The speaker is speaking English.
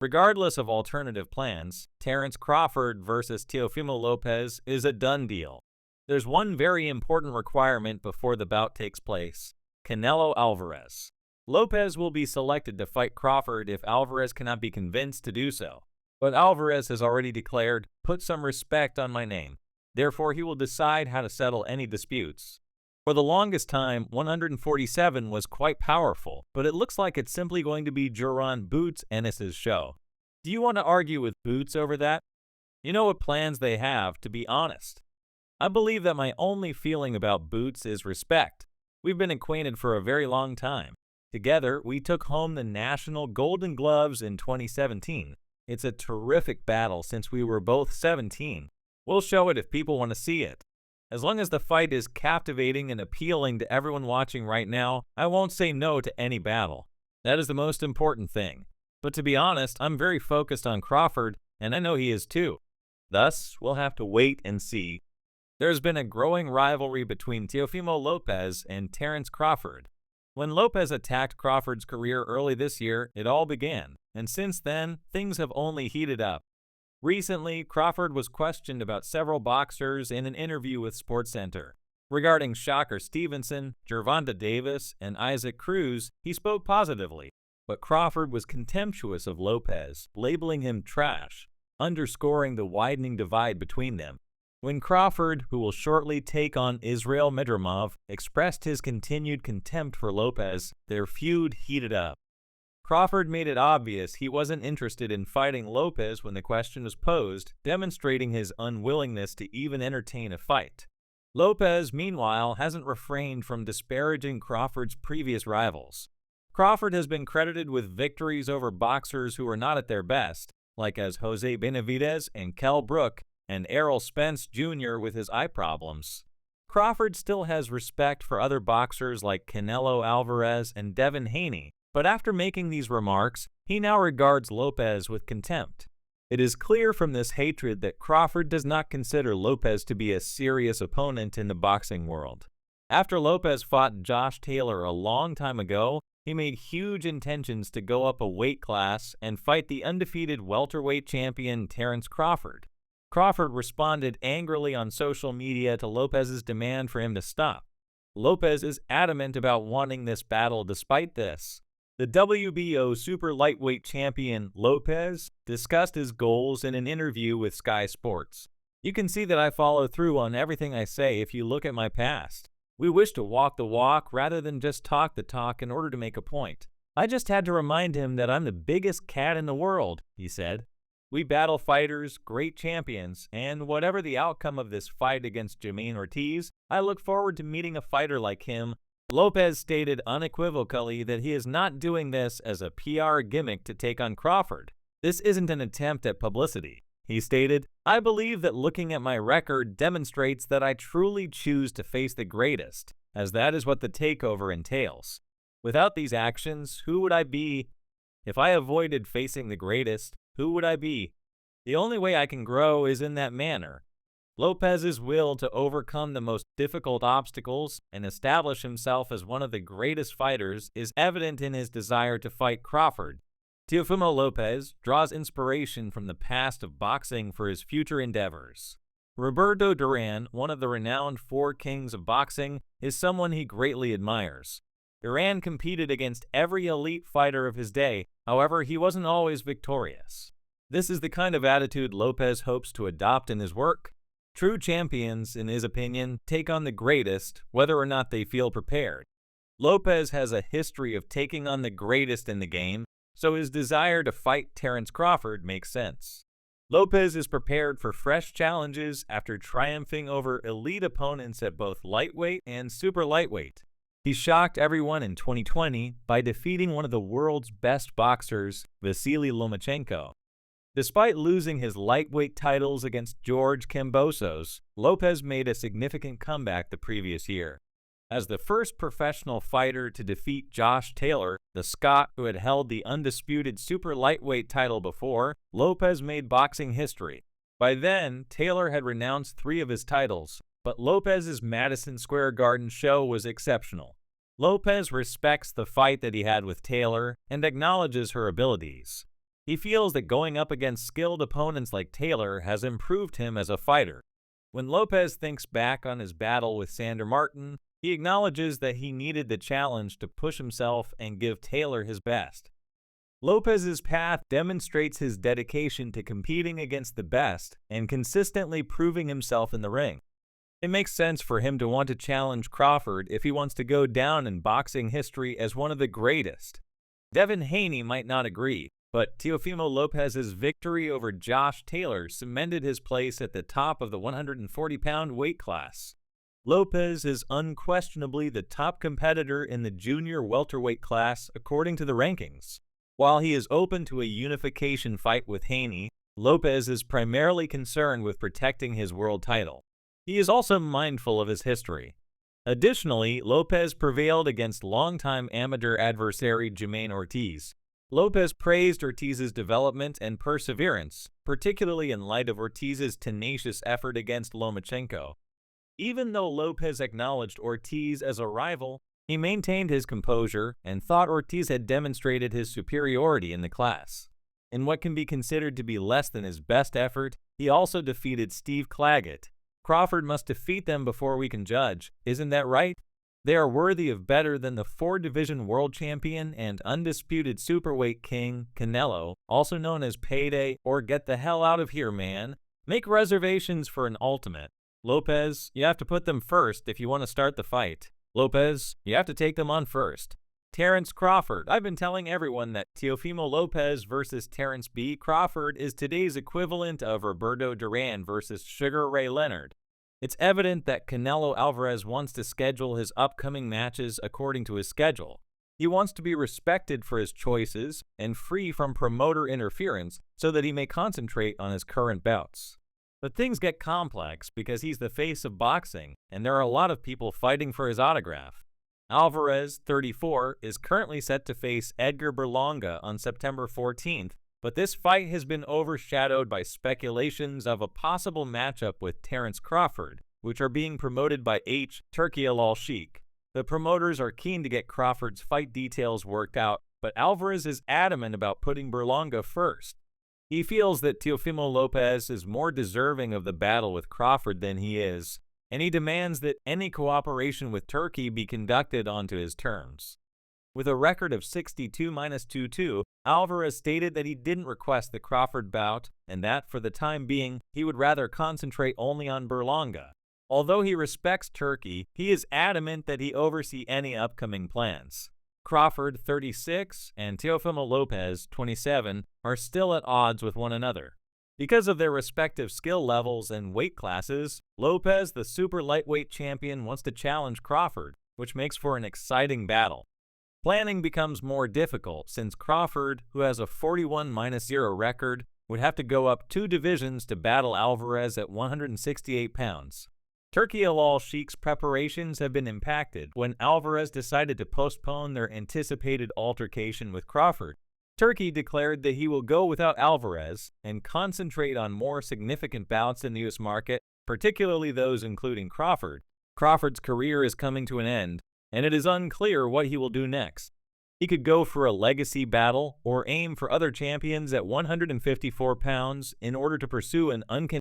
Regardless of alternative plans, Terence Crawford versus Teofimo Lopez is a done deal. There's one very important requirement before the bout takes place: Canelo Alvarez. Lopez will be selected to fight Crawford if Alvarez cannot be convinced to do so. But Alvarez has already declared, "Put some respect on my name." Therefore, he will decide how to settle any disputes. For the longest time, 147 was quite powerful, but it looks like it's simply going to be Duran Boots Ennis's show. Do you want to argue with Boots over that? You know what plans they have, to be honest. I believe that my only feeling about Boots is respect. We've been acquainted for a very long time. Together, we took home the National Golden Gloves in 2017. It's a terrific battle since we were both 17. We'll show it if people want to see it. As long as the fight is captivating and appealing to everyone watching right now, I won't say no to any battle. That is the most important thing. But to be honest, I'm very focused on Crawford, and I know he is too. Thus, we'll have to wait and see. There's been a growing rivalry between Teofimo Lopez and Terence Crawford. When Lopez attacked Crawford's career early this year, it all began, and since then, things have only heated up. Recently, Crawford was questioned about several boxers in an interview with SportsCenter. Regarding Shocker Stevenson, Gervonta Davis, and Isaac Cruz, he spoke positively, but Crawford was contemptuous of Lopez, labeling him trash, underscoring the widening divide between them. When Crawford, who will shortly take on Israel Medramov, expressed his continued contempt for Lopez, their feud heated up. Crawford made it obvious he wasn't interested in fighting Lopez when the question was posed, demonstrating his unwillingness to even entertain a fight. Lopez, meanwhile, hasn't refrained from disparaging Crawford's previous rivals. Crawford has been credited with victories over boxers who are not at their best, like as Jose Benavidez and Kell Brook, and Errol Spence Jr. with his eye problems. Crawford still has respect for other boxers like Canelo Alvarez and Devin Haney, but after making these remarks, he now regards Lopez with contempt. It is clear from this hatred that Crawford does not consider Lopez to be a serious opponent in the boxing world. After Lopez fought Josh Taylor a long time ago, he made huge intentions to go up a weight class and fight the undefeated welterweight champion Terence Crawford. Crawford responded angrily on social media to Lopez's demand for him to stop. Lopez is adamant about wanting this battle despite this. The WBO super lightweight champion Lopez discussed his goals in an interview with Sky Sports. You can see that I follow through on everything I say if you look at my past. We wish to walk the walk rather than just talk the talk in order to make a point. I just had to remind him that I'm the biggest cat in the world, he said. We battle fighters, great champions, and whatever the outcome of this fight against Jamaine Ortiz, I look forward to meeting a fighter like him. Lopez stated unequivocally that he is not doing this as a PR gimmick to take on Crawford. This isn't an attempt at publicity. He stated, "I believe that looking at my record demonstrates that I truly choose to face the greatest, as that is what the takeover entails. Without these actions, who would I be? If I avoided facing the greatest, who would I be? The only way I can grow is in that manner." Lopez's will to overcome the most difficult obstacles and establish himself as one of the greatest fighters is evident in his desire to fight Crawford. Teofimo Lopez draws inspiration from the past of boxing for his future endeavors. Roberto Duran, one of the renowned four kings of boxing, is someone he greatly admires. Duran competed against every elite fighter of his day, however, he wasn't always victorious. This is the kind of attitude Lopez hopes to adopt in his work. True champions, in his opinion, take on the greatest, whether or not they feel prepared. Lopez has a history of taking on the greatest in the game, so his desire to fight Terence Crawford makes sense. Lopez is prepared for fresh challenges after triumphing over elite opponents at both lightweight and super lightweight. He shocked everyone in 2020 by defeating one of the world's best boxers, Vasily Lomachenko. Despite losing his lightweight titles against George Kambosos, Lopez made a significant comeback the previous year. As the first professional fighter to defeat Josh Taylor, the Scot who had held the undisputed super lightweight title before, Lopez made boxing history. By then, Taylor had renounced 3 of his titles, but Lopez's Madison Square Garden show was exceptional. Lopez respects the fight that he had with Taylor and acknowledges her abilities. He feels that going up against skilled opponents like Taylor has improved him as a fighter. When Lopez thinks back on his battle with Sandor Martin, he acknowledges that he needed the challenge to push himself and give Taylor his best. Lopez's path demonstrates his dedication to competing against the best and consistently proving himself in the ring. It makes sense for him to want to challenge Crawford if he wants to go down in boxing history as one of the greatest. Devin Haney might not agree, but Teofimo Lopez's victory over Josh Taylor cemented his place at the top of the 140-pound weight class. Lopez is unquestionably the top competitor in the junior welterweight class according to the rankings. While he is open to a unification fight with Haney, Lopez is primarily concerned with protecting his world title. He is also mindful of his history. Additionally, Lopez prevailed against longtime amateur adversary Jamaine Ortiz. Lopez praised Ortiz's development and perseverance, particularly in light of Ortiz's tenacious effort against Lomachenko. Even though Lopez acknowledged Ortiz as a rival, he maintained his composure and thought Ortiz had demonstrated his superiority in the class. In what can be considered to be less than his best effort, he also defeated Steve Claggett. Crawford must defeat them before we can judge, isn't that right? They are worthy of better than the 4-division world champion and undisputed superweight king, Canelo, also known as Payday or Get the Hell Out of Here Man. Make reservations for an ultimate. Lopez, you have to put them first if you want to start the fight. Lopez, you have to take them on first. Terence Crawford. I've been telling everyone that Teofimo Lopez versus Terence B. Crawford is today's equivalent of Roberto Duran versus Sugar Ray Leonard. It's evident that Canelo Alvarez wants to schedule his upcoming matches according to his schedule. He wants to be respected for his choices and free from promoter interference so that he may concentrate on his current bouts. But things get complex because he's the face of boxing, and there are a lot of people fighting for his autograph. Alvarez, 34, is currently set to face Edgar Berlanga on September 14th, but this fight has been overshadowed by speculations of a possible matchup with Terence Crawford, which are being promoted by Turki Al-Sheikh. The promoters are keen to get Crawford's fight details worked out, but Alvarez is adamant about putting Berlanga first. He feels that Teofimo Lopez is more deserving of the battle with Crawford than he is, and he demands that any cooperation with Turkey be conducted onto his terms. With a record of 62-22, Alvarez stated that he didn't request the Crawford bout and that, for the time being, he would rather concentrate only on Berlanga. Although he respects Turkey, he is adamant that he oversee any upcoming plans. Crawford, 36, and Teofimo Lopez, 27, are still at odds with one another. Because of their respective skill levels and weight classes, Lopez, the super lightweight champion, wants to challenge Crawford, which makes for an exciting battle. Planning becomes more difficult since Crawford, who has a 41-0 record, would have to go up 2 divisions to battle Alvarez at 168 pounds. Turki Al-Sheikh's preparations have been impacted when Alvarez decided to postpone their anticipated altercation with Crawford. Turki declared that he will go without Alvarez and concentrate on more significant bouts in the U.S. market, particularly those including Crawford. Crawford's career is coming to an end, and it is unclear what he will do next. He could go for a legacy battle or aim for other champions at 154 pounds in order to pursue an uncontested